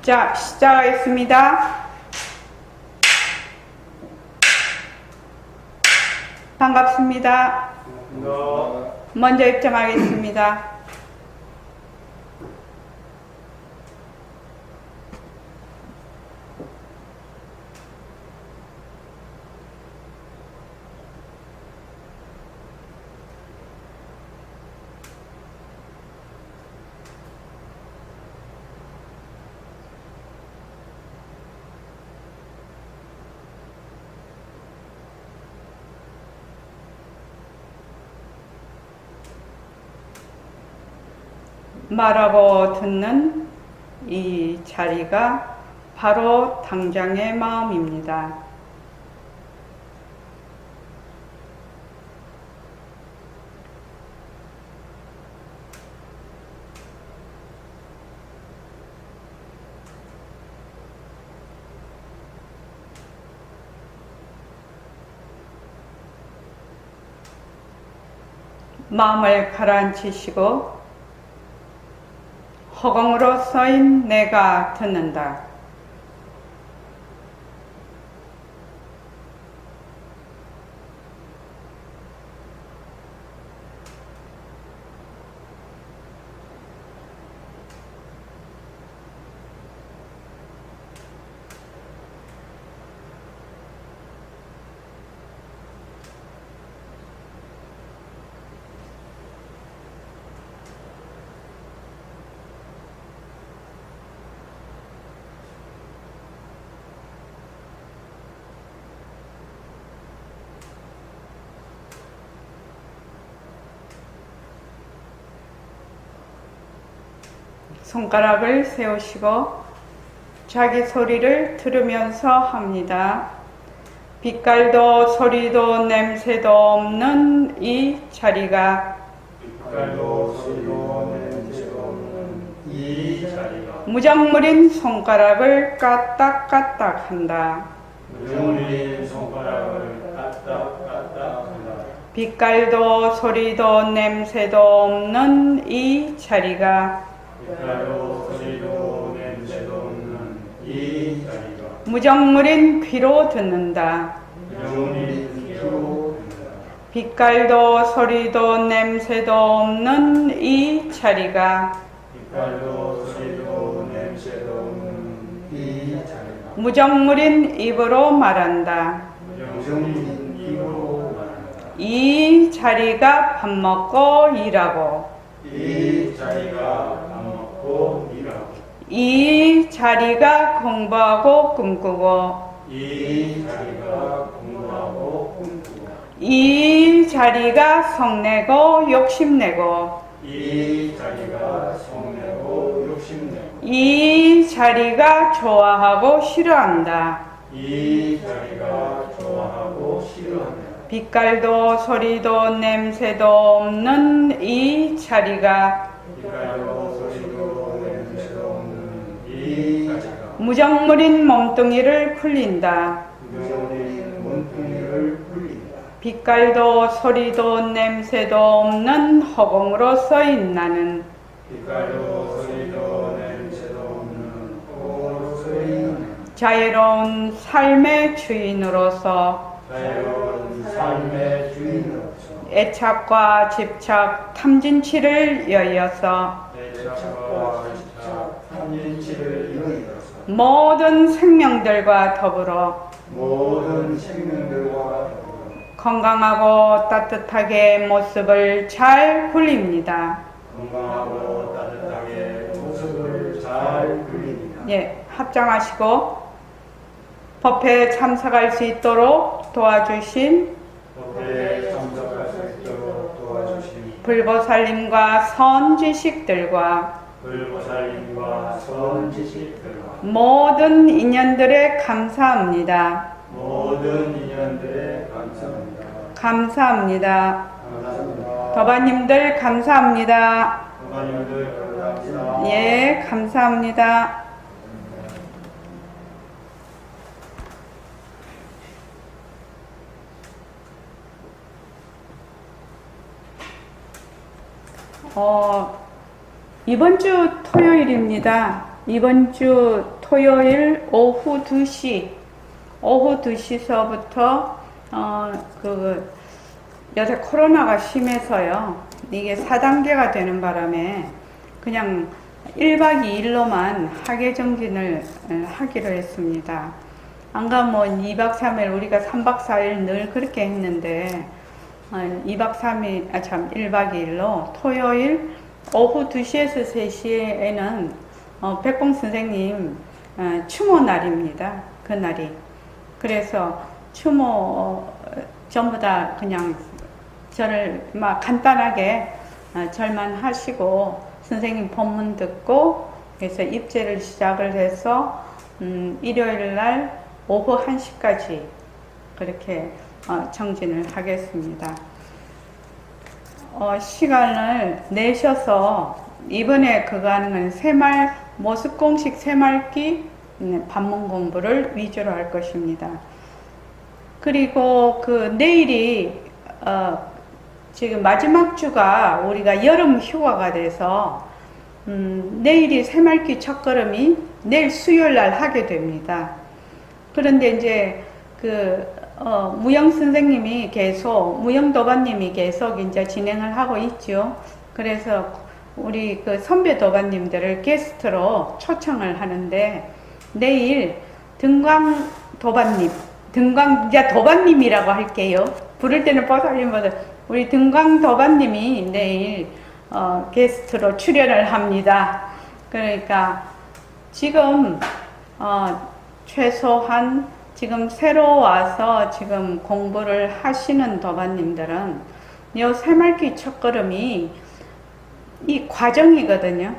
자, 시작하겠습니다. 반갑습니다. 먼저 입장하겠습니다. 말하고 듣는 이 자리가 바로 당장의 마음입니다. 마음을 가라앉히시고 허공으로 서인 내가 듣는다. 손가락을 세우시고 자기 소리를 들으면서 합니다. 빛깔도 소리도 냄새도 없는 이 자리가 무정물인 손가락을 까딱까딱 한다. 빛깔도 소리도 냄새도 없는 이 자리가 무정물인 귀로 듣는다. 빛깔도 소리도 냄새도 없는 이 자리가 무정물인 입으로 말한다. 이 자리가 밥 먹고 일하고 이 자리가 공부하고 꿈꾸고 이 자리가 성내고 욕심내고 이 자리가 좋아하고 싫어한다. 빛깔도 소리도 냄새도 없는 이 자리가 무정물인 몸뚱이를 풀린다. 빛깔도 소리도 냄새도 없는 허공으로 서인 나는 자유로운 삶의 주인으로서 애착과 집착, 탐진치를 여의어서 모든 생명들과 더불어 건강하고 따뜻하게 모습을 잘 굴립니다. 예, 합장하시고 법회에 참석할 수 있도록 도와주신 불보살님과 선지식들과 모든 인연들에 감사합니다. 감사합니다. 도바님들 감사합니다. 예, 감사합니다. 이번 주 토요일입니다. 이번 주 토요일 오후 2시서부터 요새 코로나가 심해서요. 이게 4단계가 되는 바람에 그냥 1박 2일로만 학예정진을 하기로 했습니다. 안 가면 2박 3일, 우리가 3박 4일 늘 그렇게 했는데 1박 2일로 토요일 오후 2시에서 3시에는 백봉 선생님 추모 날입니다. 그날이. 그래서 추모 전부 다 그냥 절을 막 간단하게 절만 하시고 선생님 법문 듣고 그래서 입제를 시작을 해서 일요일 날 오후 1시까지 그렇게 정진을 하겠습니다. 시간을 내셔서 이번에 그거 하는 건 모습공식 새말기 반문 공부를 위주로 할 것입니다. 그리고 내일이 지금 마지막 주가 우리가 여름 휴가가 돼서 내일이 새말기 첫걸음이 내일 수요일 날 하게 됩니다. 그런데 이제 무영 선생님이 무영 도반님이 계속 이제 진행을 하고 있죠. 그래서 우리 선배 도반님들을 게스트로 초청을 하는데 내일 등광 도반님, 이제 도반님이라고 할게요. 부를 때는 보살님보다 우리 등광 도반님이 내일 게스트로 출연을 합니다. 그러니까 지금 최소한 지금 새로 와서 지금 공부를 하시는 도반님들은 요 새말기 첫걸음이 이 과정이거든요.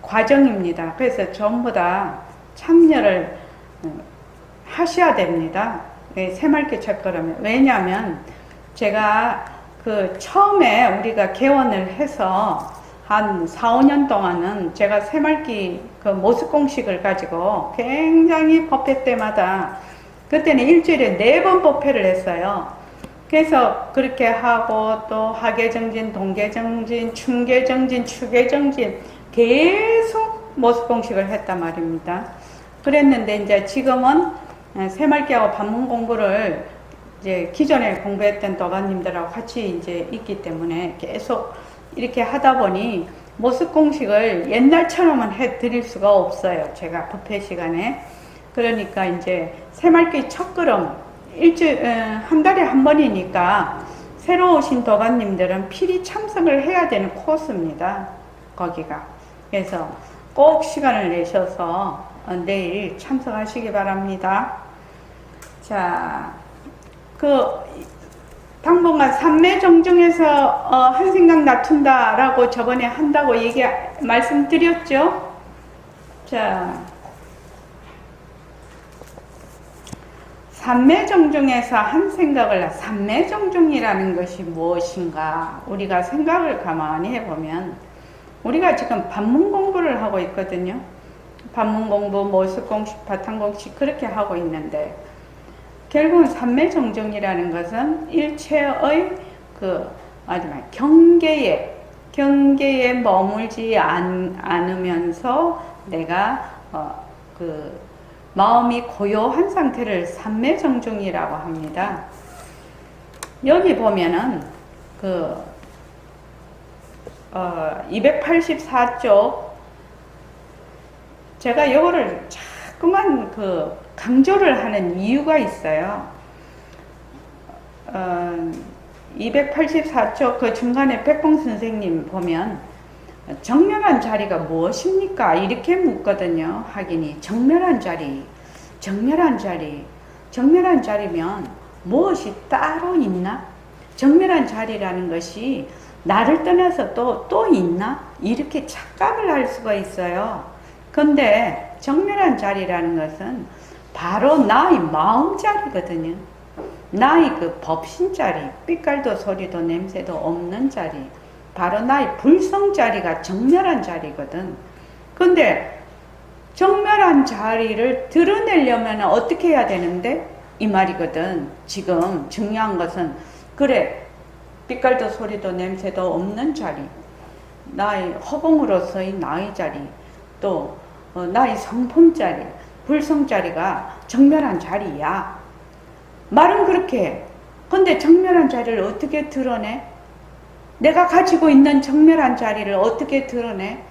과정입니다. 그래서 전부 다 참여를 하셔야 됩니다. 새말기 첫걸음에. 왜냐하면 제가 처음에 우리가 개원을 해서 한 4, 5년 동안은 제가 새말기 모습공식을 가지고 굉장히 법회 때마다 그때는 일주일에 4번 법회를 했어요. 그래서 그렇게 하고 또 학예정진, 동계정진, 춘계정진, 추계정진 계속 모습공식을 했단 말입니다. 그랬는데 이제 지금은 새말기하고 반문 공부를 이제 기존에 공부했던 도반님들하고 같이 이제 있기 때문에 계속 이렇게 하다 보니 모습공식을 옛날처럼은 해 드릴 수가 없어요. 제가 법회 시간에. 그러니까 이제 새말기 첫걸음 한 달에 한 번이니까 새로 오신 도반님들은 필히 참석을 해야 되는 코스입니다. 거기가. 그래서 꼭 시간을 내셔서 내일 참석하시기 바랍니다. 자, 당분간 삼매정중에서 한 생각 낮춘다라고 저번에 한다고 말씀드렸죠? 자, 삼매정중에서 한 생각을, 삼매정중이라는 것이 무엇인가? 우리가 생각을 가만히 해보면, 우리가 지금 반문 공부를 하고 있거든요. 반문 공부, 모습공식, 바탕공식 그렇게 하고 있는데, 결국은 삼매정중이라는 것은 일체의 경계에 머물지 않으면서 내가 마음이 고요한 상태를 삼매정중이라고 합니다. 여기 보면은 284쪽 제가 이거를 자꾸만 강조를 하는 이유가 있어요. 284쪽 중간에 백봉 선생님 보면 정멸한 자리가 무엇입니까? 이렇게 묻거든요. 학인이 정멸한 자리면 무엇이 따로 있나? 정멸한 자리라는 것이 나를 떠나서 또 있나? 이렇게 착각을 할 수가 있어요. 근데 정멸한 자리라는 것은 바로 나의 마음 자리거든요. 나의 법신 자리, 빛깔도 소리도 냄새도 없는 자리, 바로 나의 불성 자리가 정멸한 자리거든. 근데 정멸한 자리를 드러내려면 어떻게 해야 되는데? 이 말이거든. 지금 중요한 것은 그래, 빛깔도 소리도 냄새도 없는 자리, 나의 허공으로서의 나의 자리, 또 나의 성품자리, 불성자리가 정멸한 자리야. 말은 그렇게 해. 근데 정멸한 자리를 어떻게 드러내? 내가 가지고 있는 정멸한 자리를 어떻게 드러내?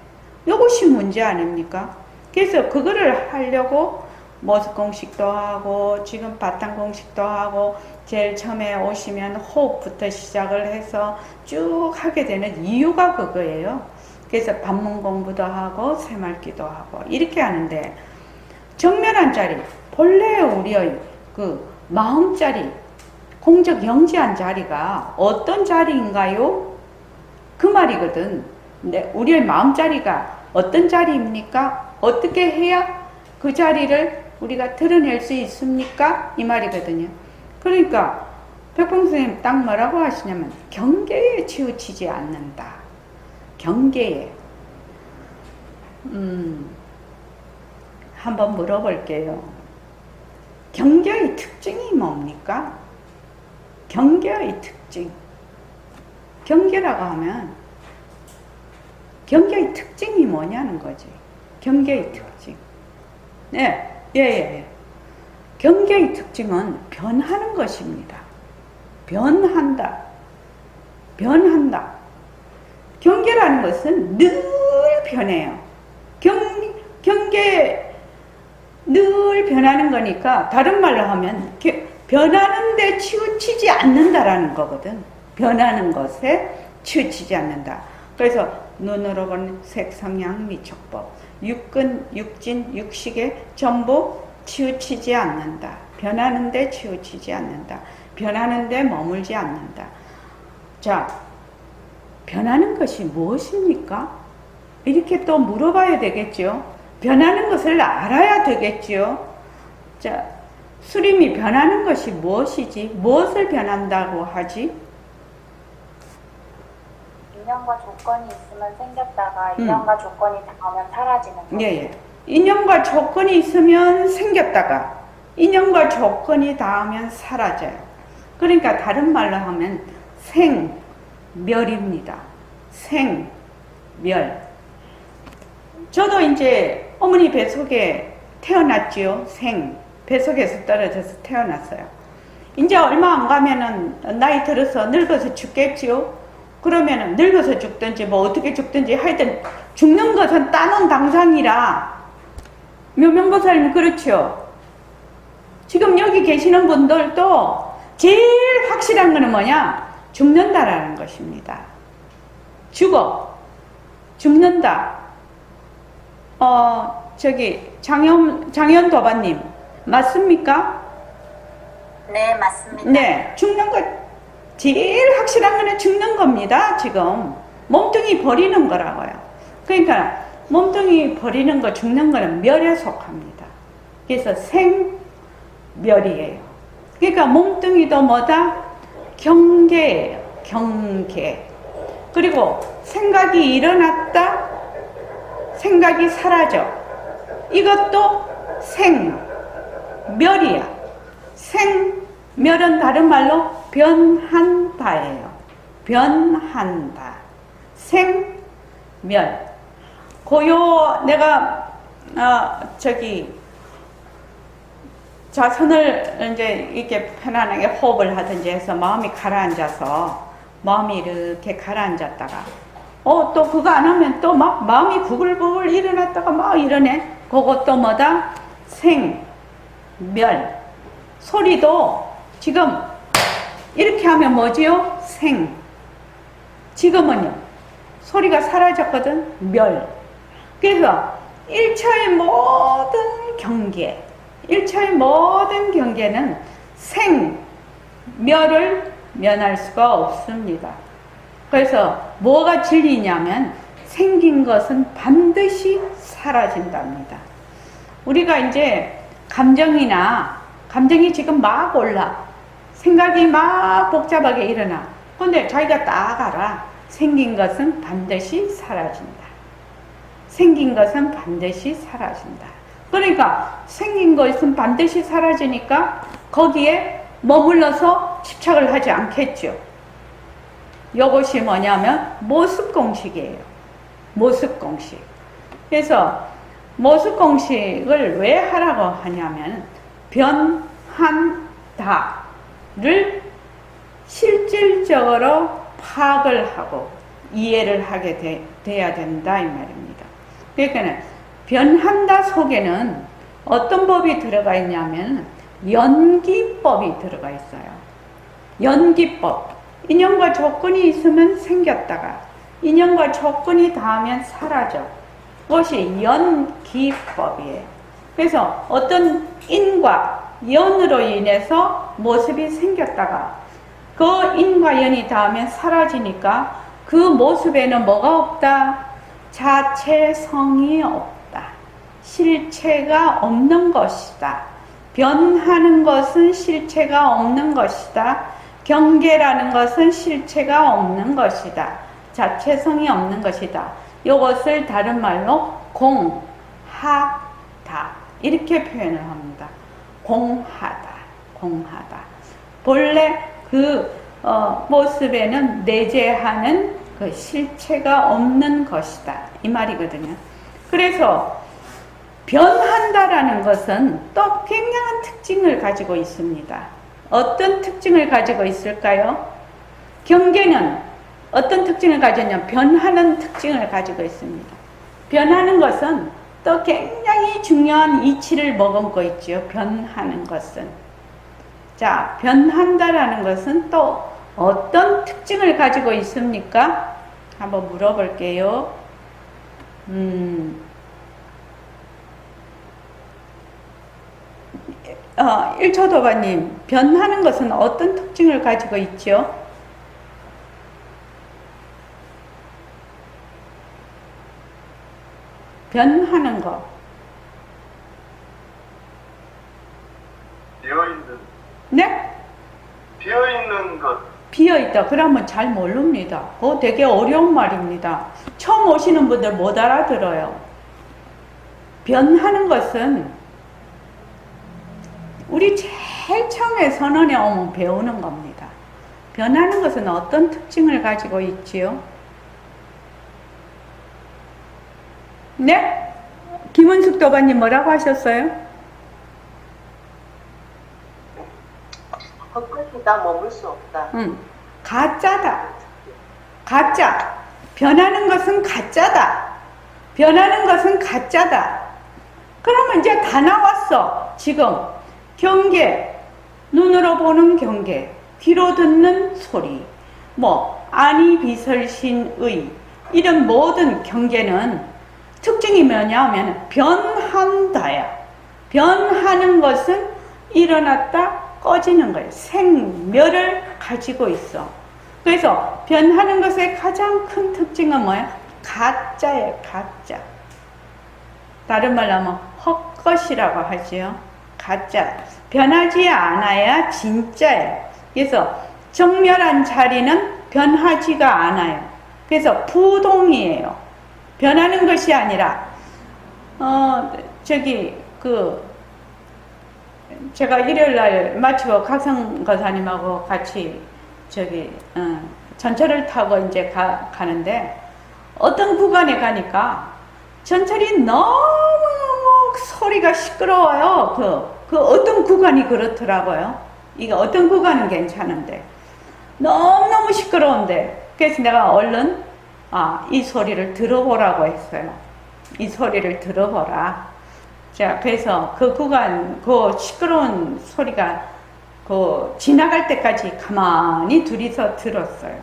이것이 문제 아닙니까? 그래서 그거를 하려고 모습 공식도 하고 지금 바탕 공식도 하고 제일 처음에 오시면 호흡부터 시작을 해서 쭉 하게 되는 이유가 그거예요. 그래서 반문 공부도 하고 새말기도 하고 이렇게 하는데, 정멸한 자리, 본래 우리의 그 마음자리, 공적 영지한 자리가 어떤 자리인가요? 그 말이거든. 근데 우리의 마음자리가 어떤 자리입니까? 어떻게 해야 그 자리를 우리가 드러낼 수 있습니까? 이 말이거든요. 그러니까 백봉스님 딱 뭐라고 하시냐면 경계에 치우치지 않는다. 경계에. 한번 물어볼게요. 경계의 특징이 뭡니까? 경계의 특징. 경계라고 하면 경계의 특징이 뭐냐는 거지. 경계의 특징. 네, 예. 경계의 특징은 변하는 것입니다. 변한다. 경계라는 것은 늘 변해요. 경계 늘 변하는 거니까 다른 말로 하면 변하는데 치우치지 않는다라는 거거든. 변하는 것에 치우치지 않는다. 그래서 눈으로 보는 색, 성향, 미촉법, 육근, 육진, 육식에 전부 치우치지 않는다. 변하는데 치우치지 않는다. 변하는데 머물지 않는다. 자, 변하는 것이 무엇입니까? 이렇게 또 물어봐야 되겠죠. 변하는 것을 알아야 되겠죠. 자, 수림이 변하는 것이 무엇이지? 무엇을 변한다고 하지? 인연과 조건이 있으면 생겼다가 인연과 조건이 닿으면 사라지는 거죠. 예. 인연과 조건이 있으면 생겼다가 인연과 조건이 닿으면 사라져요. 그러니까 다른 말로 하면 생멸입니다. 생멸. 저도 이제 어머니 뱃속에 태어났지요. 뱃속에서 떨어져서 태어났어요. 이제 얼마 안 가면은 나이 들어서 늙어서 죽겠지요. 그러면은 늙어서 죽든지 뭐 어떻게 죽든지 하여튼 죽는 것은 따놓은 당상이라. 묘명보살님 그렇죠. 지금 여기 계시는 분들도 제일 확실한 거는 뭐냐? 죽는다라는 것입니다. 죽는다. 장현도바님 맞습니까? 네, 맞습니다. 네, 죽는 것 제일 확실한 거는 죽는 겁니다. 지금 몸뚱이 버리는 거라고요. 그러니까 몸뚱이 버리는 거, 죽는 거는 멸에 속합니다. 그래서 생멸이에요. 그러니까 몸뚱이도 뭐다? 경계예요. 경계. 그리고 생각이 일어났다, 생각이 사라져. 이것도 생멸이야. 생멸은 다른 말로 변한다예요. 변한다. 생멸. 고요 내가 자손을 이제 이렇게 편안하게 호흡을 하든지 해서 마음이 가라앉아서 마음이 이렇게 가라앉았다가 또 그거 안 하면 또 막 마음이 부글부글 일어났다가 막 이러네. 그것도 뭐다? 생멸. 소리도 지금 이렇게 하면 뭐지요? 생. 지금은요 소리가 사라졌거든. 멸. 그래서 1차의 모든 경계는 생멸을 면할 수가 없습니다. 그래서 뭐가 진리냐면 생긴 것은 반드시 사라진답니다. 우리가 이제 감정이 지금 막 올라. 생각이 막 복잡하게 일어나. 근데 자기가 딱 알아. 생긴 것은 반드시 사라진다. 생긴 것은 반드시 사라진다. 그러니까 생긴 것은 반드시 사라지니까 거기에 머물러서 집착을 하지 않겠죠. 이것이 뭐냐면 모습공식이에요. 모습공식. 그래서 모습 공식을 왜 하라고 하냐면 변한다를 실질적으로 파악을 하고 이해를 하게 돼야 된다 이 말입니다. 그러니까 변한다 속에는 어떤 법이 들어가 있냐면 연기법이 들어가 있어요. 연기법. 인연과 조건이 있으면 생겼다가 인연과 조건이 닿으면 사라져. 그것이 연기법이에요. 그래서 어떤 인과 연으로 인해서 모습이 생겼다가 그 인과 연이 닿으면 사라지니까 그 모습에는 뭐가 없다? 자체성이 없다. 실체가 없는 것이다. 변하는 것은 실체가 없는 것이다. 경계라는 것은 실체가 없는 것이다. 자체성이 없는 것이다. 이것을 다른 말로 공하다 이렇게 표현을 합니다. 공하다. 본래 그 모습에는 내재하는 그 실체가 없는 것이다 이 말이거든요. 그래서 변한다라는 것은 또 굉장한 특징을 가지고 있습니다. 어떤 특징을 가지고 있을까요? 경계는 어떤 특징을 가졌냐면 변하는 특징을 가지고 있습니다. 변하는 것은 또 굉장히 중요한 이치를 머금고 있지요. 변하는 것은. 자, 변한다라는 것은 또 어떤 특징을 가지고 있습니까? 한번 물어볼게요. 1초도바님, 변하는 것은 어떤 특징을 가지고 있죠? 변하는 것. 비어있는. 네? 비어있는 것. 비어있다. 그러면 잘 모릅니다. 그거 되게 어려운 말입니다. 처음 오시는 분들 못 알아들어요. 변하는 것은 우리 제일 처음에 선언에 오면 배우는 겁니다. 변하는 것은 어떤 특징을 가지고 있지요? 네? 김은숙 도반님 뭐라고 하셨어요? 헛것이다 머물 수 없다. 가짜다. 가짜. 변하는 것은 가짜다. 변하는 것은 가짜다. 그러면 이제 다 나왔어. 지금 경계, 눈으로 보는 경계, 귀로 듣는 소리, 아니 비설신의 이런 모든 경계는 특징이 뭐냐면 변한다야. 변하는 것은 일어났다 꺼지는 거예요. 생멸을 가지고 있어. 그래서 변하는 것의 가장 큰 특징은 뭐야? 가짜예요. 가짜. 다른 말로 하면 헛것이라고 하지요. 가짜. 변하지 않아야 진짜예요. 그래서 정멸한 자리는 변하지가 않아요. 그래서 부동이에요. 변하는 것이 아니라 제가 일요일날 마치고 각성 거사님하고 같이 전철을 타고 이제 가는데 어떤 구간에 가니까 전철이 너무 소리가 시끄러워요. 그 어떤 구간이 그렇더라고요. 이게 어떤 구간은 괜찮은데 너무너무 시끄러운데 그래서 내가 얼른 이 소리를 들어보라고 했어요. 이 소리를 들어보라. 자, 그래서 그 구간, 그 시끄러운 소리가 지나갈 때까지 가만히 둘이서 들었어요.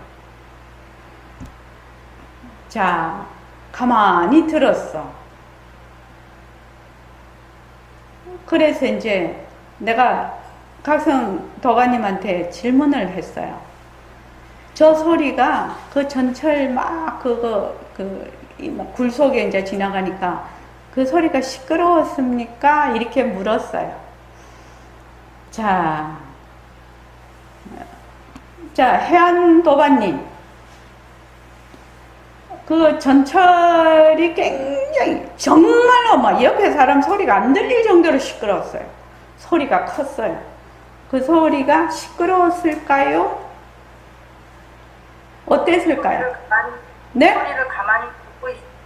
자, 가만히 들었어. 그래서 이제 내가 각성 도가님한테 질문을 했어요. 저 소리가 그 전철 막 굴 속에 이제 지나가니까 그 소리가 시끄러웠습니까? 이렇게 물었어요. 자, 해안도반님. 그 전철이 굉장히 정말로 막 옆에 사람 소리가 안 들릴 정도로 시끄러웠어요. 소리가 컸어요. 그 소리가 시끄러웠을까요? 어땠을까요? 네?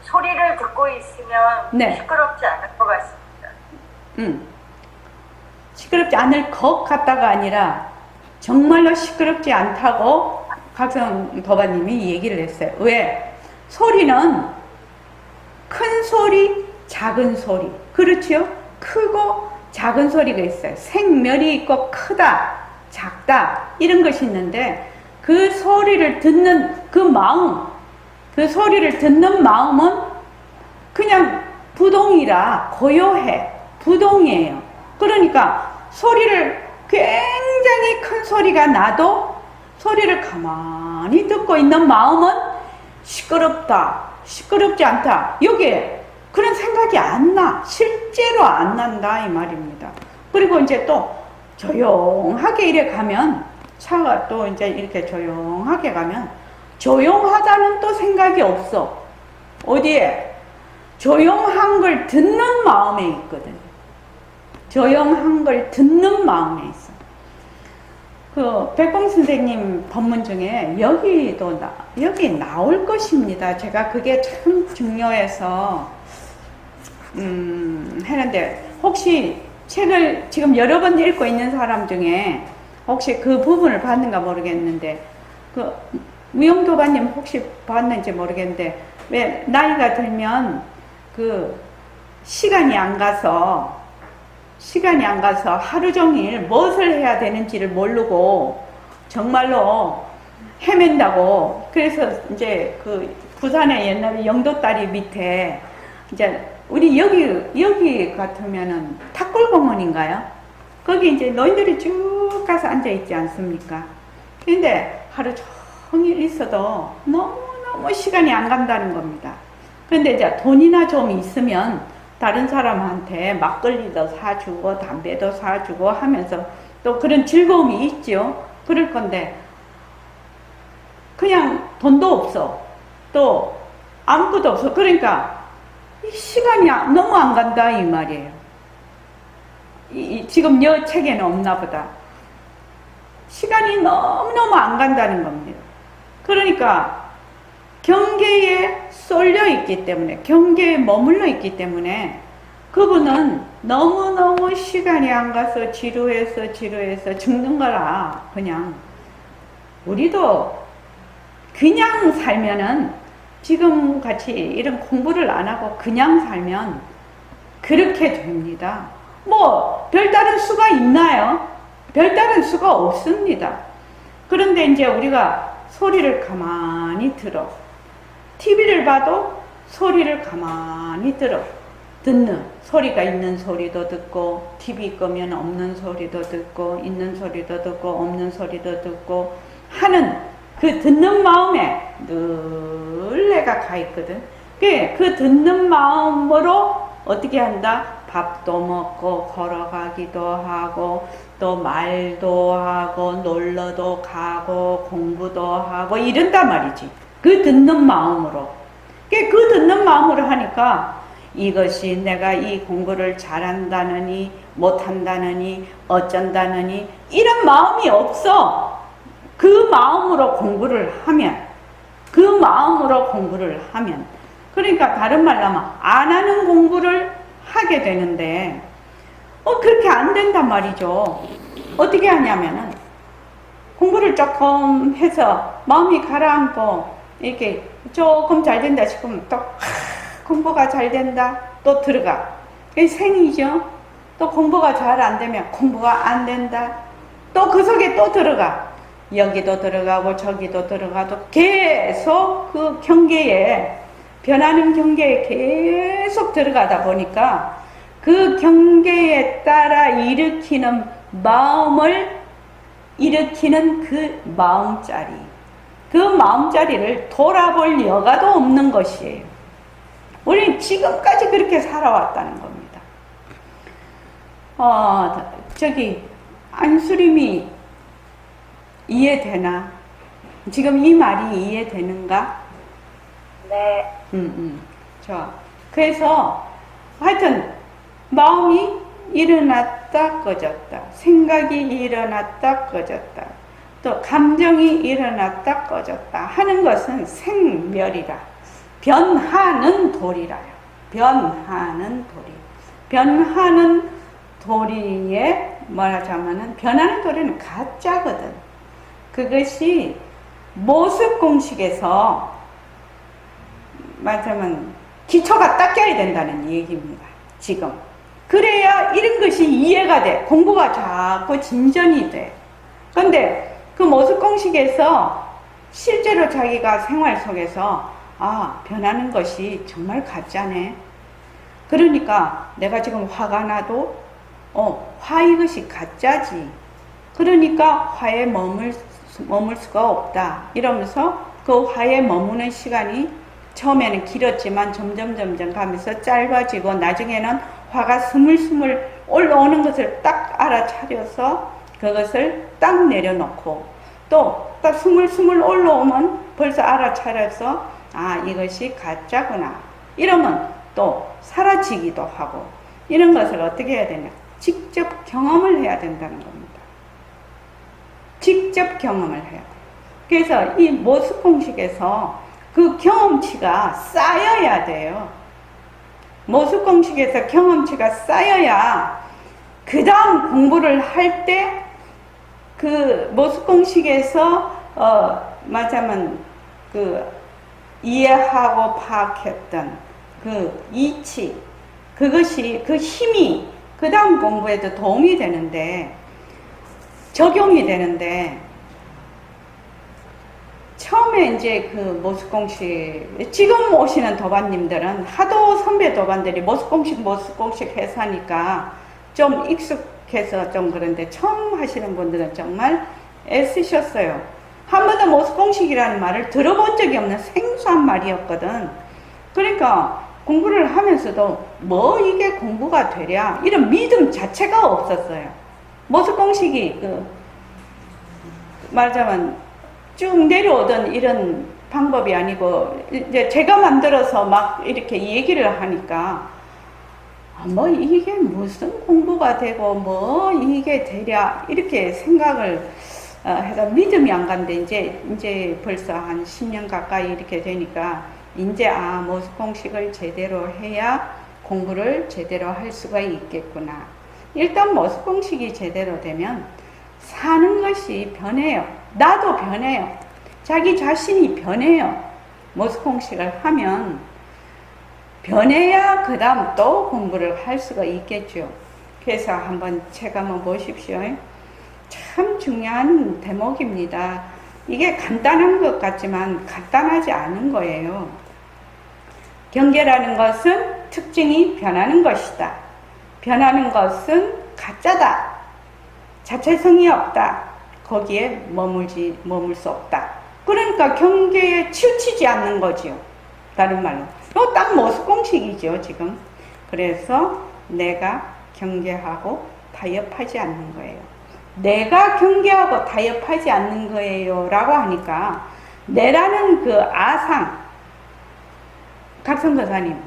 소리를 듣고 있으면 네. 시끄럽지 않을 것 같습니다. 시끄럽지 않을 것 같다가 아니라 정말로 시끄럽지 않다고 각성 도바님이 얘기를 했어요. 왜? 소리는 큰 소리, 작은 소리. 그렇죠? 크고 작은 소리가 있어요. 생멸이 있고 크다, 작다 이런 것이 있는데 그 소리를 듣는 그 마음, 그 소리를 듣는 마음은 그냥 부동이라 고요해. 부동이에요. 그러니까 소리를 굉장히 큰 소리가 나도 소리를 가만히 듣고 있는 마음은 시끄럽다, 시끄럽지 않다. 여기에 그런 생각이 안 나. 실제로 안 난다 이 말입니다. 그리고 이제 또 조용하게 이래 가면 차가 또 이제 이렇게 조용하게 가면 조용하다는 또 생각이 없어. 어디에? 조용한 걸 듣는 마음에 있거든. 조용한 걸 듣는 마음에 있어. 그 백봉 선생님 법문 중에 여기 나올 것입니다. 제가 그게 참 중요해서 했는데 혹시 책을 지금 여러 번 읽고 있는 사람 중에 혹시 그 부분을 봤는가 모르겠는데 그 무용도바님 혹시 봤는지 모르겠는데 왜 나이가 들면 그 시간이 안 가서 하루 종일 무엇을 해야 되는지를 모르고 정말로 헤맨다고. 그래서 이제 그 부산에 옛날에 영도다리 밑에 이제 우리 여기 같으면은 탁골공원인가요? 거기 이제 노인들이 쭉 가서 앉아 있지 않습니까? 근데 하루 종일 있어도 너무너무 시간이 안 간다는 겁니다. 근데 이제 돈이나 좀 있으면 다른 사람한테 막걸리도 사주고 담배도 사주고 하면서 또 그런 즐거움이 있죠. 그럴 건데 그냥 돈도 없어. 또 아무것도 없어. 그러니까 이 시간이 너무 안 간다 이 말이에요. 지금 여 책에는 없나 보다. 시간이 너무너무 안 간다는 겁니다. 그러니까 경계에 쏠려 있기 때문에, 경계에 머물러 있기 때문에 그분은 너무너무 시간이 안 가서 지루해서 죽는 거라. 그냥 우리도 그냥 살면은 지금 같이 이런 공부를 안 하고 그냥 살면 그렇게 됩니다. 뭐 별다른 수가 있나요? 별다른 수가 없습니다. 그런데 이제 우리가 소리를 가만히 들어. TV를 봐도 소리를 가만히 들어. 듣는 소리가 있는 소리도 듣고 TV 끄면 없는 소리도 듣고 있는 소리도 듣고 없는 소리도 듣고 하는 그 듣는 마음에 늘 내가 가 있거든. 그 듣는 마음으로 어떻게 한다? 밥도 먹고 걸어가기도 하고 또 말도 하고 놀러도 가고 공부도 하고 이런단 말이지. 그 듣는 마음으로. 그 듣는 마음으로 하니까 이것이 내가 이 공부를 잘한다느니 못한다느니 어쩐다느니 이런 마음이 없어. 그 마음으로 공부를 하면 그러니까 다른 말로 하면 안 하는 공부를 하게 되는데 그렇게 안 된단 말이죠. 어떻게 하냐면은 공부를 조금 해서 마음이 가라앉고 이렇게 조금 잘 된다 싶으면 또 공부가 잘 된다 또 들어가. 그게 생이죠. 또 공부가 잘 안 되면 공부가 안 된다 또 그 속에 또 들어가. 여기도 들어가고 저기도 들어가도 계속 그 경계에 변하는 경계에 계속 들어가다 보니까 그 경계에 따라 일으키는 마음을 일으키는 그 마음자리를 돌아볼 여가도 없는 것이에요. 우리는 지금까지 그렇게 살아왔다는 겁니다. 안수림이 이해되나? 지금 이 말이 이해되는가? 네. 좋아. 그래서 하여튼 마음이 일어났다 꺼졌다, 생각이 일어났다 꺼졌다, 또 감정이 일어났다 꺼졌다 하는 것은 생멸이라. 변하는 도리라요. 변하는 도리. 변하는 도리에 말하자면은 변하는 도리는 가짜거든. 그것이 모습 공식에서 말하자면 기초가 닦여야 된다는 얘기입니다. 지금. 그래야 이런 것이 이해가 돼. 공부가 자꾸 진전이 돼. 근데 그 모습 공식에서 실제로 자기가 생활 속에서 변하는 것이 정말 가짜네. 그러니까 내가 지금 화가 나도 화 이것이 가짜지. 그러니까 화에 머물 수가 없다. 이러면서 그 화에 머무는 시간이 처음에는 길었지만 점점 가면서 짧아지고 나중에는 화가 스물스물 올라오는 것을 딱 알아차려서 그것을 딱 내려놓고 또 딱 스물스물 올라오면 벌써 알아차려서 이것이 가짜구나. 이러면 또 사라지기도 하고 이런 것을 어떻게 해야 되냐. 직접 경험을 해야 된다는 겁니다. 직접 경험을 해야 돼요. 그래서 이 모습 공식에서 그 경험치가 쌓여야 돼요. 모습 공식에서 경험치가 쌓여야 그 다음 공부를 할 때 그 모습 공식에서 말하자면 그 이해하고 파악했던 그 이치, 그것이 그 힘이 그 다음 공부에도 도움이 되는데 적용이 되는데 처음에 이제 그 모습공식, 지금 오시는 도반님들은 하도 선배 도반들이 모습공식 해서 하니까 좀 익숙해서 좀 그런데 처음 하시는 분들은 정말 애쓰셨어요. 한 번도 모습공식이라는 말을 들어본 적이 없는 생소한 말이었거든. 그러니까 공부를 하면서도 뭐 이게 공부가 되랴 이런 믿음 자체가 없었어요. 모습공식이 말하자면 쭉 내려오던 이런 방법이 아니고 이제 제가 만들어서 막 이렇게 얘기를 하니까 뭐 이게 무슨 공부가 되고 뭐 이게 되랴 이렇게 생각을 해서 믿음이 안 간데 이제 벌써 한 10년 가까이 이렇게 되니까 이제 모습 공식을 제대로 해야 공부를 제대로 할 수가 있겠구나. 일단 모습 공식이 제대로 되면 사는 것이 변해요. 나도 변해요. 자기 자신이 변해요. 모습 공식을 하면 변해야 그 다음 또 공부를 할 수가 있겠죠. 그래서 한번 책 한번 보십시오. 참 중요한 대목입니다. 이게 간단한 것 같지만 간단하지 않은 거예요. 경계라는 것은 특징이 변하는 것이다. 변하는 것은 가짜다. 자체성이 없다. 거기에 머물 수 없다. 그러니까 경계에 치우치지 않는 거지요. 다른 말로. 이거 딱 모습 공식이죠, 지금. 그래서 내가 경계하고 타협하지 않는 거예요. 내가 경계하고 타협하지 않는 거예요. 라고 하니까, 내라는 그 아상, 각성도사님,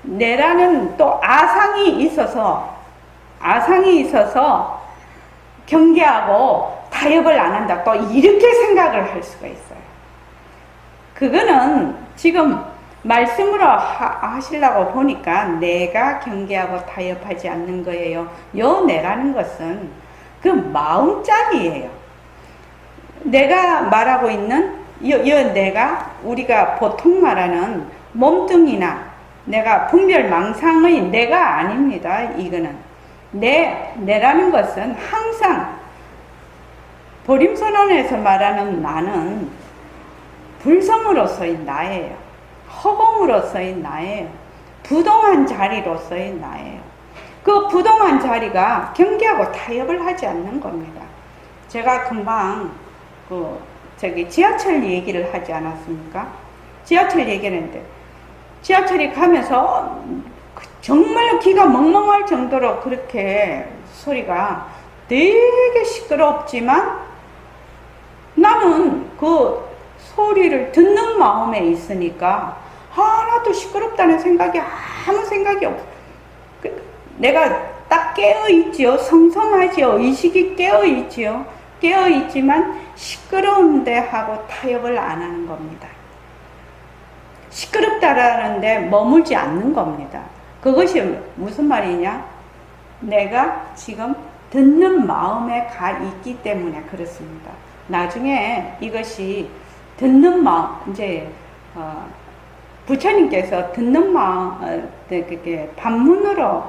내라는 또 아상이 있어서 경계하고 타협을 안 한다. 또 이렇게 생각을 할 수가 있어요. 그거는 지금 말씀으로 하시려고 보니까 내가 경계하고 타협하지 않는 거예요. 요 내라는 것은 그 마음짝이에요. 내가 말하고 있는 요 내가 우리가 보통 말하는 몸뚱이나 내가 분별망상의 내가 아닙니다. 이거는 내라는 것은 항상 보림선언에서 말하는 나는 불성으로서의 나예요. 허공으로서의 나예요. 부동한 자리로서의 나예요. 그 부동한 자리가 경계하고 타협을 하지 않는 겁니다. 제가 금방 지하철 얘기를 하지 않았습니까? 지하철 얘기를 했는데 지하철이 가면서 정말 귀가 멍멍할 정도로 그렇게 소리가 되게 시끄럽지만 나는 그 소리를 듣는 마음에 있으니까 하나도 시끄럽다는 생각이 아무 생각이 없어. 내가 딱 깨어있지요. 성성하지요. 의식이 깨어있지요. 깨어있지만 시끄러운데 하고 타협을 안 하는 겁니다. 시끄럽다라는데 머물지 않는 겁니다. 그것이 무슨 말이냐? 내가 지금 듣는 마음에 가 있기 때문에 그렇습니다. 나중에 이것이 듣는 마음, 이제 부처님께서 듣는 마음, 그게 반문으로,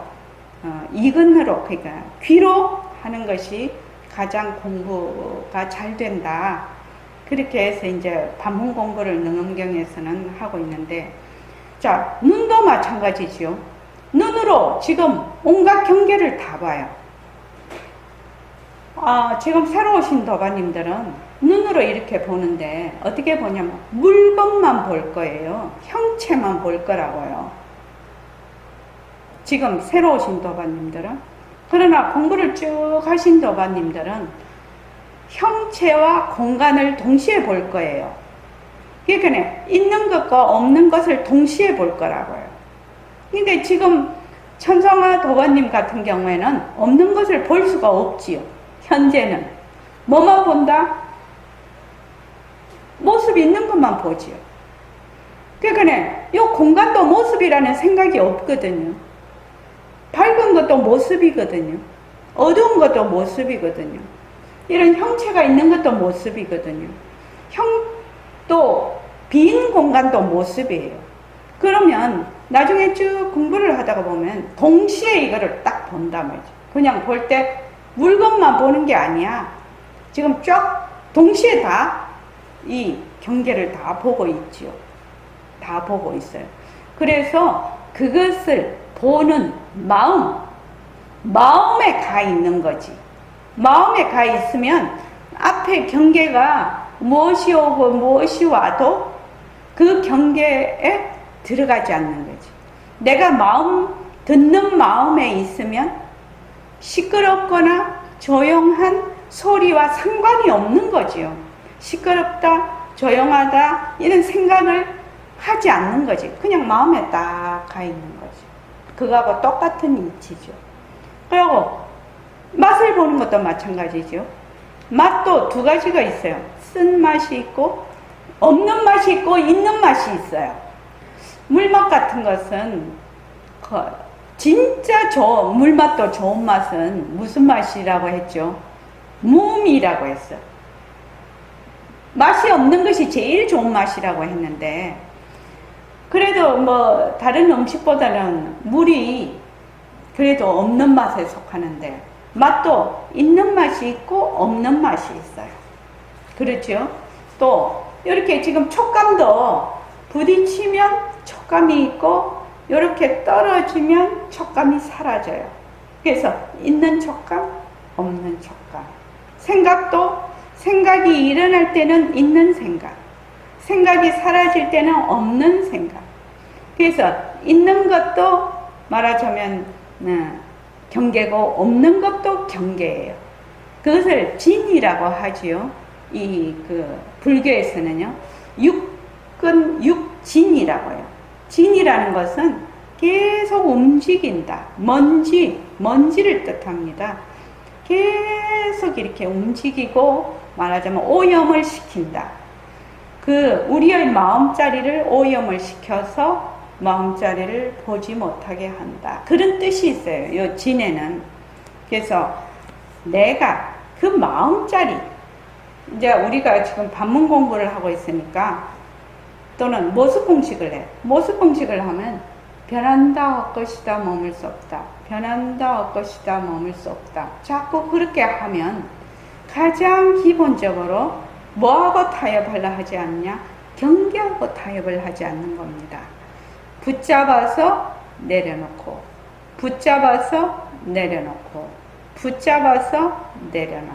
이근으로, 그러니까 귀로 하는 것이 가장 공부가 잘 된다. 그렇게 해서 이제 반문 공부를 능엄경에서는 하고 있는데, 자, 눈도 마찬가지지요. 눈으로 지금 온갖 경계를 다 봐요. 지금 새로 오신 도반님들은 눈으로 이렇게 보는데 어떻게 보냐면 물건만 볼 거예요. 형체만 볼 거라고요. 지금 새로 오신 도반님들은. 그러나 공부를 쭉 하신 도반님들은 형체와 공간을 동시에 볼 거예요. 그러니까 있는 것과 없는 것을 동시에 볼 거라고요. 근데 지금 천성아 도반님 같은 경우에는 없는 것을 볼 수가 없지요. 현재는 뭐만 본다? 모습이 있는 것만 보지요. 그러니까 이 공간도 모습이라는 생각이 없거든요. 밝은 것도 모습이거든요. 어두운 것도 모습이거든요. 이런 형체가 있는 것도 모습이거든요. 또 빈 공간도 모습이에요. 그러면 나중에 쭉 공부를 하다가 보면 동시에 이거를 딱 본단 말이죠. 그냥 볼 때 물건만 보는 게 아니야. 지금 쫙 동시에 다 이 경계를 다 보고 있지요. 다 보고 있어요. 그래서 그것을 보는 마음에 가 있는 거지. 마음에 가 있으면 앞에 경계가 무엇이 오고 무엇이 와도 그 경계에 들어가지 않는 거지. 내가 듣는 마음에 있으면 시끄럽거나 조용한 소리와 상관이 없는 거지요. 시끄럽다, 조용하다 이런 생각을 하지 않는 거지. 그냥 마음에 딱 가 있는 거지. 그거하고 똑같은 이치죠. 그리고 맛을 보는 것도 마찬가지죠. 맛도 두 가지가 있어요. 쓴 맛이 있고 없는 맛이 있고 있는 맛이 있어요. 물맛 같은 것은 진짜 물맛도 좋은 맛은 무슨 맛이라고 했죠? 무음이라고 했어요. 맛이 없는 것이 제일 좋은 맛이라고 했는데, 그래도 뭐 다른 음식보다는 물이 그래도 없는 맛에 속하는데 맛도 있는 맛이 있고 없는 맛이 있어요. 그렇죠? 또 이렇게 지금 촉감도 부딪히면 촉감이 있고 이렇게 떨어지면 촉감이 사라져요. 그래서 있는 촉감, 없는 촉감. 생각도 생각이 일어날 때는 있는 생각, 생각이 사라질 때는 없는 생각. 그래서 있는 것도 말하자면 경계고 없는 것도 경계예요. 그것을 진이라고 하지요. 불교에서는요. 육은 육진이라고 해요. 진이라는 것은 계속 움직인다. 먼지를 뜻합니다. 계속 이렇게 움직이고 말하자면 오염을 시킨다. 우리의 마음자리를 오염을 시켜서 마음자리를 보지 못하게 한다. 그런 뜻이 있어요. 이 진에는. 그래서 내가 그 마음자리, 이제 우리가 지금 반문 공부를 하고 있으니까 또는 모습 공식을 해. 모습 공식을 하면 변한다 할 것이다 머물 수 없다. 변한다 할 것이다 머물 수 없다. 자꾸 그렇게 하면 가장 기본적으로 뭐하고 타협하려 하지 않냐? 경계하고 타협을 하지 않는 겁니다. 붙잡아서 내려놓고, 붙잡아서 내려놓고, 붙잡아서 내려놔.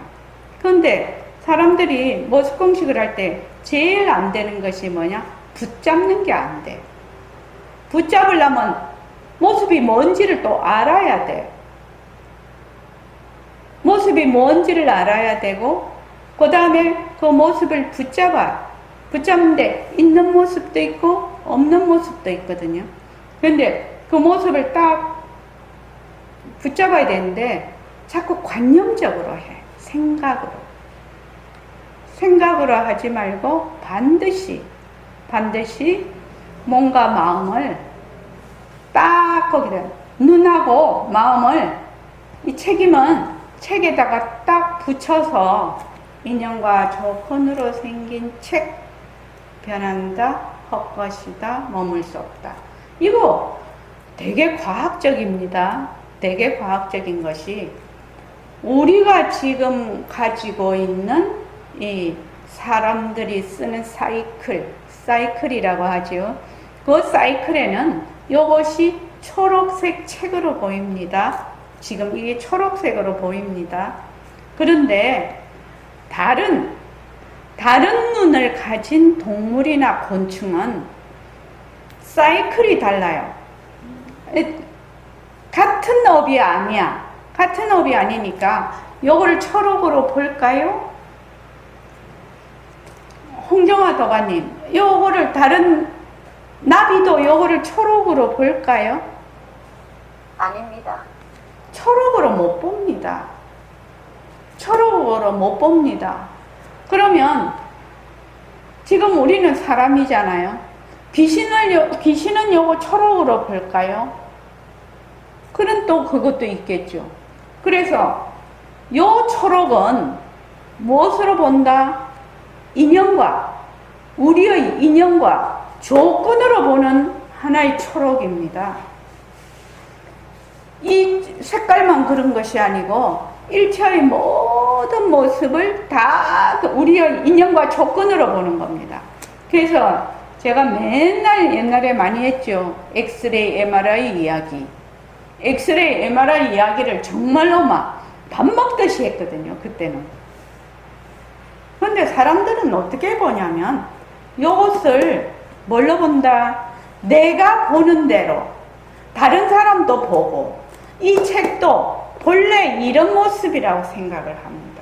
그런데 사람들이 모습 공식을 할 때 제일 안 되는 것이 뭐냐? 붙잡는 게 안 돼. 붙잡으려면 모습이 뭔지를 또 알아야 돼. 모습이 뭔지를 알아야 되고, 그 다음에 그 모습을 붙잡는데 있는 모습도 있고 없는 모습도 있거든요. 그런데 그 모습을 딱 붙잡아야 되는데 자꾸 관념적으로 해. 생각으로. 생각으로 하지 말고 반드시 몸과 마음을 딱 거기다 눈하고 마음을 이 책임은 책에다가 딱 붙여서 인연과 조건으로 생긴 책 변한다 헛것이다 머물 수 없다. 이거 되게 과학적입니다. 되게 과학적인 것이 우리가 지금 가지고 있는 이 사람들이 쓰는 사이클이라고 하죠. 그 사이클에는 이것이 초록색 책으로 보입니다. 지금 이게 초록색으로 보입니다. 그런데 다른 눈을 가진 동물이나 곤충은 사이클이 달라요. 같은 업이 아니야. 같은 업이 아니니까 요거를 초록으로 볼까요? 홍정아 도가님, 요거를 다른 나비도 요거를 초록으로 볼까요? 아닙니다. 초록으로 못 봅니다. 초록으로 못 봅니다. 그러면 지금 우리는 사람이잖아요. 귀신은 요거 초록으로 볼까요? 그런 또 그것도 있겠죠. 그래서 요 초록은 무엇으로 본다? 인연과 우리의 인연과 조건으로 보는 하나의 초록입니다. 이 색깔만 그런 것이 아니고 일체의 모든 모습을 다 우리의 인연과 조건으로 보는 겁니다. 그래서 제가 맨날 옛날에 많이 했죠. 엑스레이, MRI 이야기. 엑스레이, MRI 이야기를 정말로 막 밥 먹듯이 했거든요. 그때는. 그런데 사람들은 어떻게 보냐면 이것을 뭘로 본다? 내가 보는 대로 다른 사람도 보고 이 책도 본래 이런 모습이라고 생각을 합니다.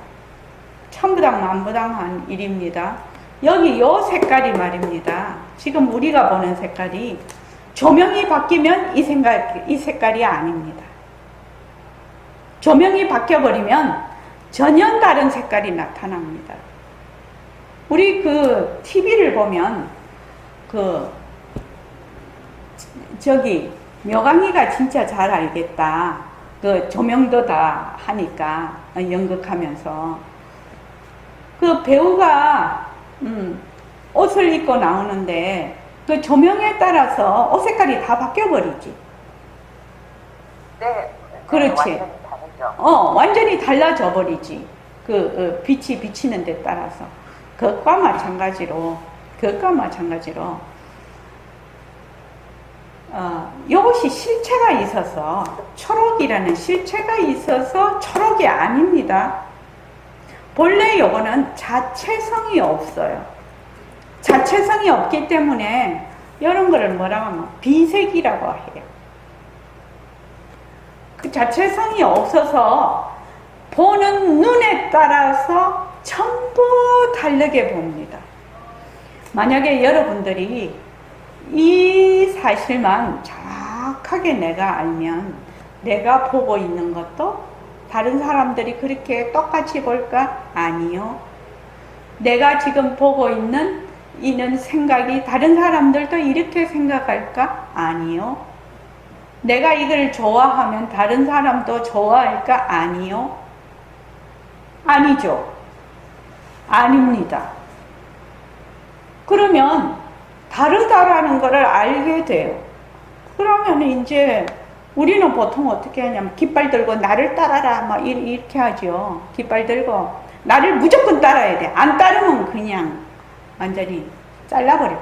천부당 만부당한 일입니다. 여기 요 색깔이 말입니다. 지금 우리가 보는 색깔이 조명이 바뀌면 이 색깔이 아닙니다. 조명이 바뀌어버리면 전혀 다른 색깔이 나타납니다. 우리 그 TV를 보면 묘강이가 진짜 잘 알겠다. 그 조명도 다 하니까 연극하면서 그 배우가 옷을 입고 나오는데 그 조명에 따라서 옷 색깔이 다 바뀌어버리지. 네. 그렇지. 완전히 다르죠. 완전히 달라져 버리지. 빛이 비치는 데 따라서. 그것과 마찬가지로 이것이 실체가 있어서 초록이라는 실체가 있어서 초록이 아닙니다. 본래 요거는 자체성이 없어요. 자체성이 없기 때문에 이런 거를 뭐라고 하면 비색이라고 해요. 그 자체성이 없어서 보는 눈에 따라서 전부 다르게 봅니다. 만약에 여러분들이 이 사실만 정확하게 내가 알면 내가 보고 있는 것도 다른 사람들이 그렇게 똑같이 볼까? 아니요. 내가 지금 보고 있는 이는 생각이 다른 사람들도 이렇게 생각할까? 아니요. 내가 이걸 좋아하면 다른 사람도 좋아할까? 아니요. 아니죠. 아닙니다. 그러면 다르다라는 것을 알게 돼요. 그러면 이제 우리는 보통 어떻게 하냐면 깃발 들고 나를 따라라 막 이렇게 하죠. 깃발 들고 나를 무조건 따라야 돼. 안 따르면 그냥 완전히 잘라버려.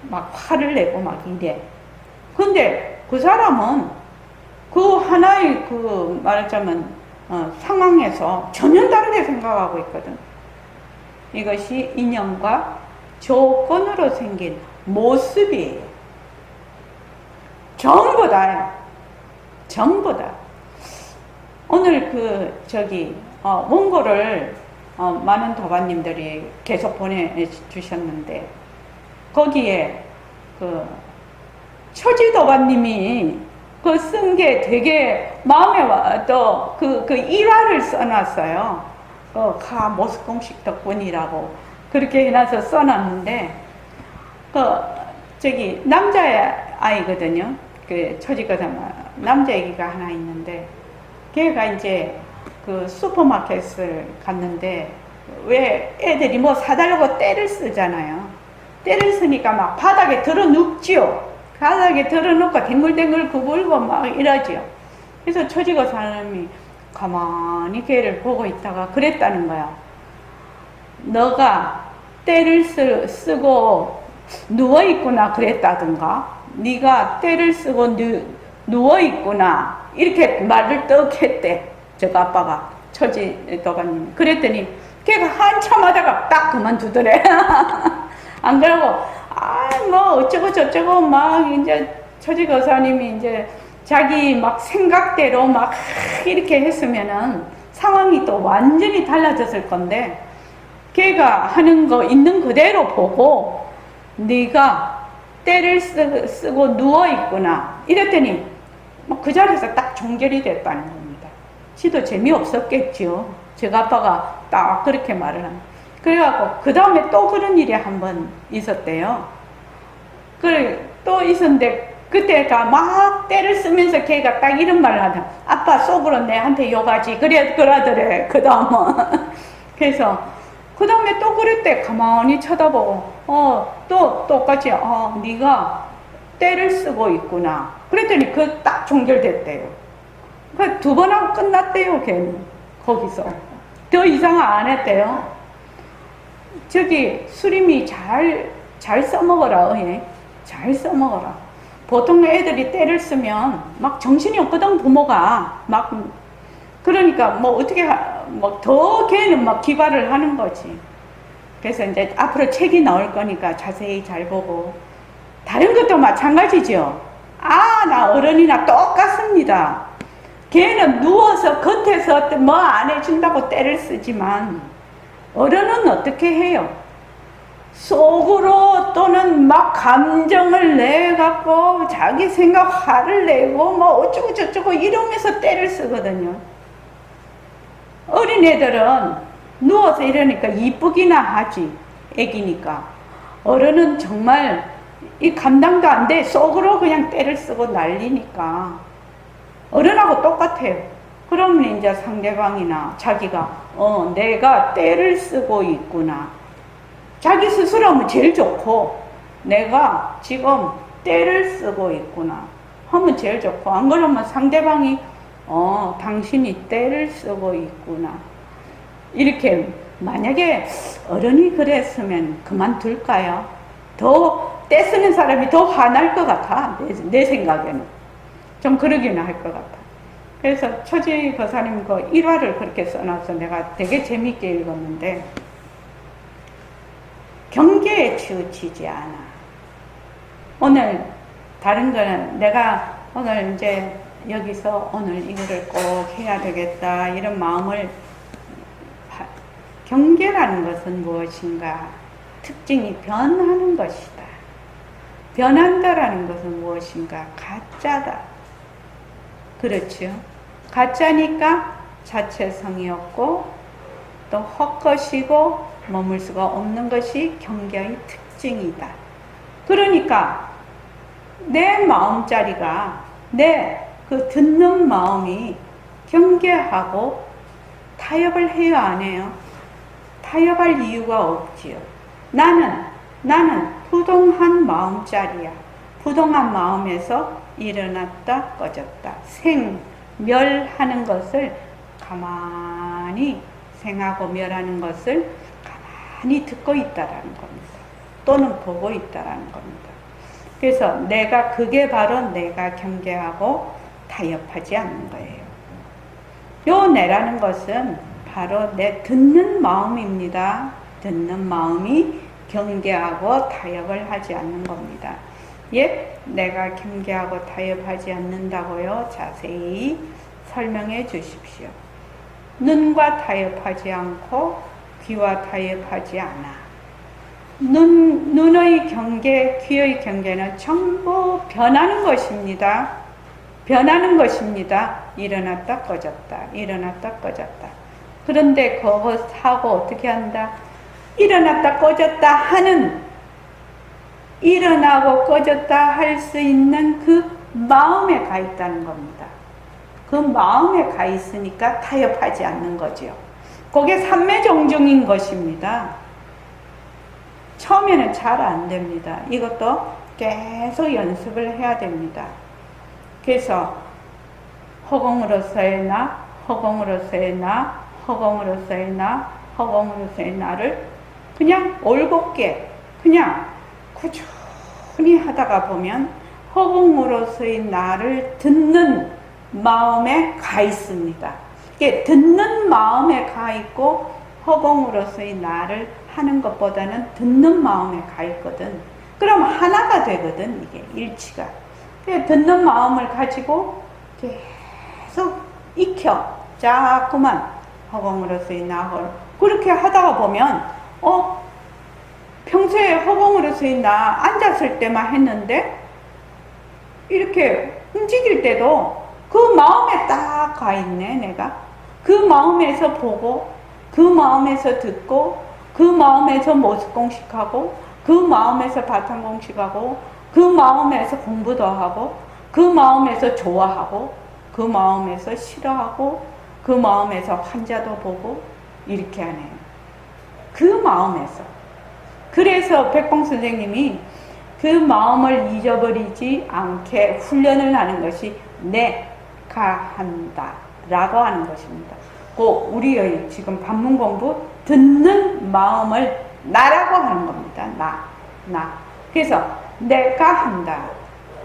막 화를 내고 막 이래. 근데 그 사람은 그 하나의 말하자면 상황에서 전혀 다르게 생각하고 있거든. 이것이 인연과 조건으로 생긴 모습이에요. 전부 다요. 전부 다. 오늘 원고를 많은 도반님들이 계속 보내주셨는데 거기에 초지도반님이 쓴 게 되게 마음에 와도 그 일화를 써놨어요. 가 모스공식 덕분이라고 그렇게 해놔서 써놨는데, 저기 남자아이거든요. 그 처지거든 남자애기가 하나 있는데, 걔가 이제 그 슈퍼마켓을 갔는데, 왜 애들이 뭐 사달라고 떼를 쓰잖아요. 떼를 쓰니까 막 바닥에 들어 눕지요. 바닥에 들어 눕고 댕글댕글 구불고 막 이러지요. 그래서 처지거 사람이 가만히 걔를 보고 있다가 그랬다는 거야. 너가 떼를 쓰고 누워있구나 그랬다든가, 네가 떼를 쓰고 누워있구나 이렇게 말을 떡 했대. 저 아빠가 처지도가님. 그랬더니 걔가 한참 하다가 딱 그만두더래. 안 그러고 뭐 어쩌고 저쩌고 막 이제 처지거사님이 이제 자기 막 생각대로 막 이렇게 했으면은 상황이 또 완전히 달라졌을 건데, 걔가 하는 거 있는 그대로 보고 네가 때를 쓰고 누워있구나 이랬더니 막 그 자리에서 딱 종결이 됐다는 겁니다. 지도 재미없었겠지요. 제가 아빠가 딱 그렇게 말을 하는. 그래갖고 그 다음에 또 그런 일이 한 번 있었대요. 그래 또 있었는데 그때가 막 때를 쓰면서 걔가 딱 이런 말을 하더라. 아빠 속으로 내한테 욕하지. 그러더래. 그 다음은. 그래서 그 다음에 또 그랬대. 가만히 쳐다보고 또 똑같이 네가 때를 쓰고 있구나. 그랬더니 그 딱 종결됐대요. 그 두 번 하고 끝났대요. 걔는 거기서 더 이상 안 했대요. 저기 수림이 잘 써먹어라. 잘 써먹어라. 보통 애들이 때를 쓰면 막 정신이 없거든. 부모가 막 그러니까 뭐 어떻게 뭐 더 걔는 막 기발을 하는 거지. 그래서 이제 앞으로 책이 나올 거니까 자세히 잘 보고. 다른 것도 마찬가지죠. 나 어른이나 똑같습니다. 걔는 누워서 겉에서 뭐 안 해준다고 때를 쓰지만 어른은 어떻게 해요? 속으로 또는 막 감정을 내갖고 자기 생각 화를 내고 뭐 어쩌고 저쩌고 이러면서 때를 쓰거든요. 어린애들은 누워서 이러니까 이쁘기나 하지. 애기니까. 어른은 정말 이 감당도 안 돼. 속으로 그냥 때를 쓰고 난리니까. 어른하고 똑같아요. 그러면 이제 상대방이나 자기가 내가 때를 쓰고 있구나. 자기 스스로 하면 제일 좋고, 내가 지금 때를 쓰고 있구나 하면 제일 좋고, 안 그러면 상대방이 당신이 때를 쓰고 있구나. 이렇게 만약에 어른이 그랬으면 그만둘까요? 더 때 쓰는 사람이 더 화날 것 같아. 내 생각에는. 좀 그러기는 할 것 같아. 그래서 처지 거사님 그 1화를 그렇게 써놔서 내가 되게 재밌게 읽었는데, 경계에 치우치지 않아. 오늘 다른 거는 내가 오늘 이제 여기서 오늘 이거를 꼭 해야 되겠다 이런 마음을, 경계라는 것은 무엇인가? 특징이 변하는 것이다. 변한다라는 것은 무엇인가? 가짜다. 그렇죠? 가짜니까 자체성이 없고 또 헛것이고 머물 수가 없는 것이 경계의 특징이다. 그러니까 내 마음자리가, 내 그 듣는 마음이 경계하고 타협을 해요, 안 해요? 타협할 이유가 없지요. 나는 부동한 마음자리야. 부동한 마음에서 일어났다 꺼졌다 생멸하는 것을 가만히 생하고 멸하는 것을 가만히 듣고 있다라는 겁니다. 또는 보고 있다라는 겁니다. 그래서 그게 바로 내가 경계하고 타협하지 않는 거예요. 요 내라는 것은 바로 내 듣는 마음입니다. 듣는 마음이 경계하고 타협을 하지 않는 겁니다. 내가 경계하고 타협하지 않는다고요? 자세히 설명해 주십시오. 눈과 타협하지 않고 귀와 타협하지 않아. 눈의 경계, 귀의 경계는 전부 변하는 것입니다. 변하는 것입니다. 일어났다 꺼졌다, 일어났다 꺼졌다. 그런데 그거 하고 어떻게 한다? 일어났다 꺼졌다 하는, 일어나고 꺼졌다 할 수 있는 그 마음에 가 있다는 겁니다. 그 마음에 가 있으니까 타협하지 않는 거지요. 그게 삼매정중인 것입니다. 처음에는 잘 안 됩니다. 이것도 계속 연습을 해야 됩니다. 그래서 허공으로서의 나, 허공으로서의 나, 허공으로서의 나, 허공으로서의 나를 그냥 올곧게 그냥 꾸준히 하다가 보면 허공으로서의 나를 듣는 마음에 가 있습니다. 이게 듣는 마음에 가 있고 허공으로서의 나를 하는 것보다는 듣는 마음에 가 있거든. 그럼 하나가 되거든, 이게 일치가. 듣는 마음을 가지고 계속 익혀 자꾸만 허공으로서의 나를 그렇게 하다가 보면 평소에 허공으로서의 나 앉았을 때만 했는데 이렇게 움직일 때도 그 마음에 딱 가 있네. 내가 그 마음에서 보고 그 마음에서 듣고 그 마음에서 모습공식하고 그 마음에서 바탕공식하고 그 마음에서 공부도 하고 그 마음에서 좋아하고 그 마음에서 싫어하고 그 마음에서 환자도 보고 이렇게 하네요. 그 마음에서. 그래서 백봉 선생님이 그 마음을 잊어버리지 않게 훈련을 하는 것이 내가 한다 라고 하는 것입니다. 우리의 지금 반문 공부 듣는 마음을 나라고 하는 겁니다. 나. 그래서 내가 한다.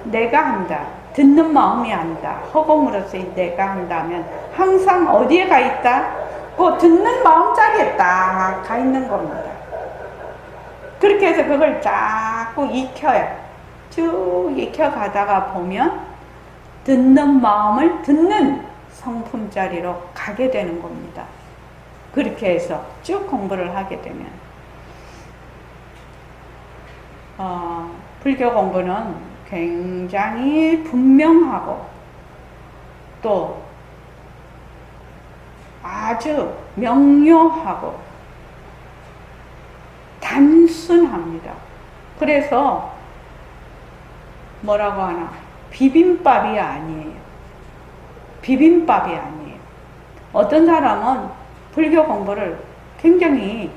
내가 한다. 듣는 마음이 한다. 허공으로서의 내가 한다면 항상 어디에 가 있다? 그 듣는 마음자리에 딱 가 있는 겁니다. 그렇게 해서 그걸 자꾸 익혀요. 쭉 익혀가다가 보면 듣는 마음을 듣는 성품자리로 가게 되는 겁니다. 그렇게 해서 쭉 공부를 하게 되면 불교 공부는 굉장히 분명하고 또 아주 명료하고 단순합니다. 그래서 뭐라고 하나? 비빔밥이 아니에요. 비빔밥이 아니에요. 어떤 사람은 불교 공부를 굉장히,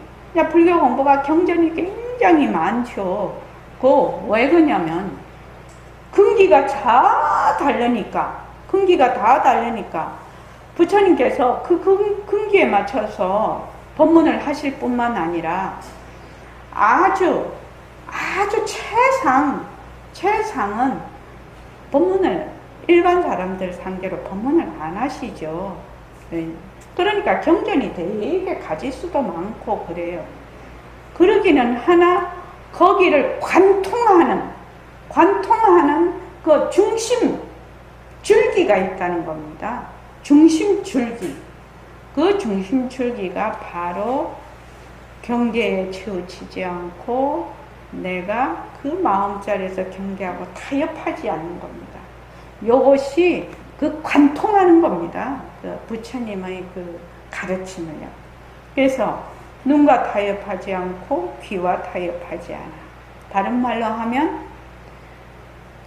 불교 공부가 경전이 굉장히 많죠. 왜 그러냐면, 근기가 다 다르니까, 부처님께서 그 근기에 맞춰서 법문을 하실 뿐만 아니라 아주 최상은 법문을 일반 사람들 상대로 법문을 안 하시죠. 네. 그러니까 경전이 되게 가지수도 많고 그래요. 그러기는 하나 거기를 관통하는 그 중심 줄기가 있다는 겁니다. 중심 줄기. 그 중심 줄기가 바로 경계에 치우치지 않고 내가 그 마음자리에서 경계하고 타협하지 않는 겁니다. 요것이 그 관통하는 겁니다. 그 부처님의 그 가르침을요. 그래서 눈과 타협하지 않고 귀와 타협하지 않아. 다른 말로 하면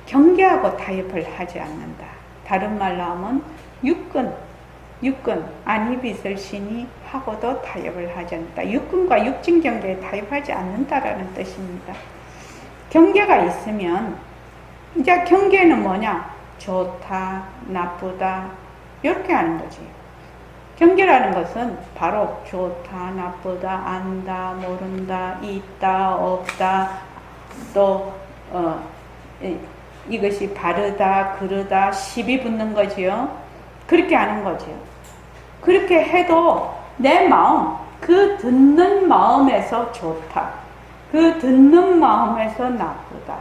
경계하고 타협을 하지 않는다. 다른 말로 하면 육근 아니빗을시니 하고도 타협을 하지 않는다. 육근과 육진 경계에 타협하지 않는다라는 뜻입니다. 경계가 있으면 이제 경계는 뭐냐? 좋다, 나쁘다 이렇게 하는 거지. 경계라는 것은 바로 좋다, 나쁘다, 안다, 모른다, 있다, 없다, 또 이것이 바르다, 그르다, 시비 붙는 거지요. 그렇게 하는 거지요. 그렇게 해도 내 마음, 그 듣는 마음에서 좋다, 그 듣는 마음에서 나쁘다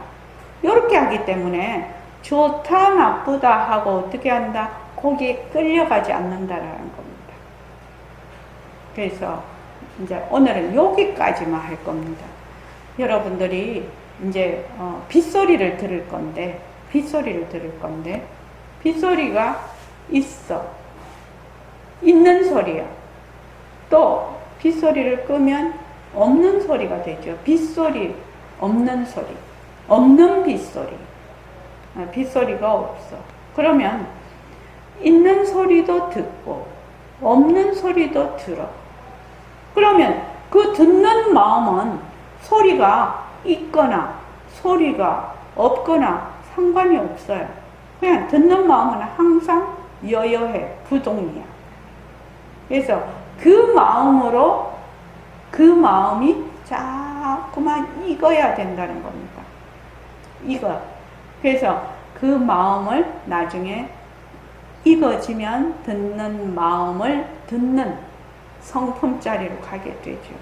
이렇게 하기 때문에 좋다, 나쁘다 하고 어떻게 한다? 거기에 끌려가지 않는다라는 겁니다. 그래서 이제 오늘은 여기까지만 할 겁니다. 여러분들이 이제 빗소리를 들을 건데 빗소리가 있어. 있는 소리야. 또 빗소리를 끄면 없는 소리가 되죠. 빗소리, 없는 소리. 없는 빗소리. 빗소리가 없어. 그러면 있는 소리도 듣고 없는 소리도 들어. 그러면 그 듣는 마음은 소리가 있거나 소리가 없거나 상관이 없어요. 그냥 듣는 마음은 항상 여여해, 부동이야. 그래서 그 마음으로 그 마음이 자꾸만 익어야 된다는 겁니다. 익어. 그래서 그 마음을 나중에 익어지면 듣는 마음을 듣는 성품자리로 가게 되죠.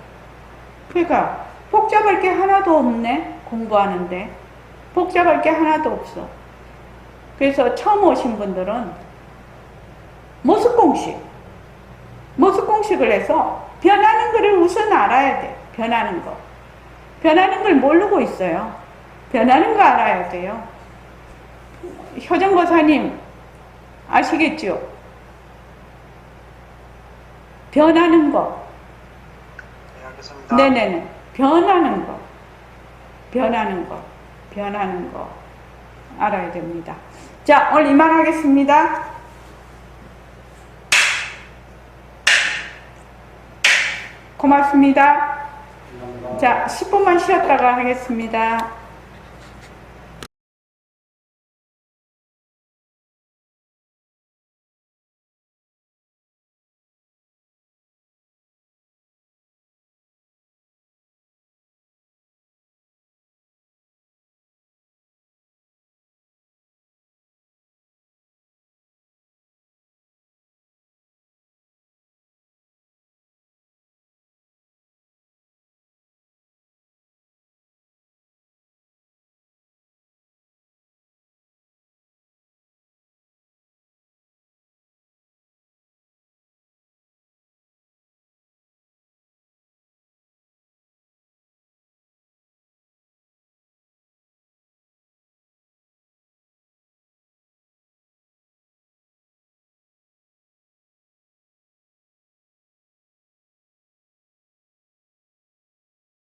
그러니까 복잡할 게 하나도 없네. 공부하는데 복잡할 게 하나도 없어. 그래서 처음 오신 분들은 모습공식을 해서 변하는 거를 우선 알아야 돼. 변하는 거. 변하는 걸 모르고 있어요. 변하는 거 알아야 돼요. 효정고사님 아시겠죠? 변하는 거. 네, 알겠습니다. 네네네. 변하는 거 알아야 됩니다. 자, 오늘 이만 하겠습니다. 고맙습니다. 자, 10분만 쉬었다가 하겠습니다.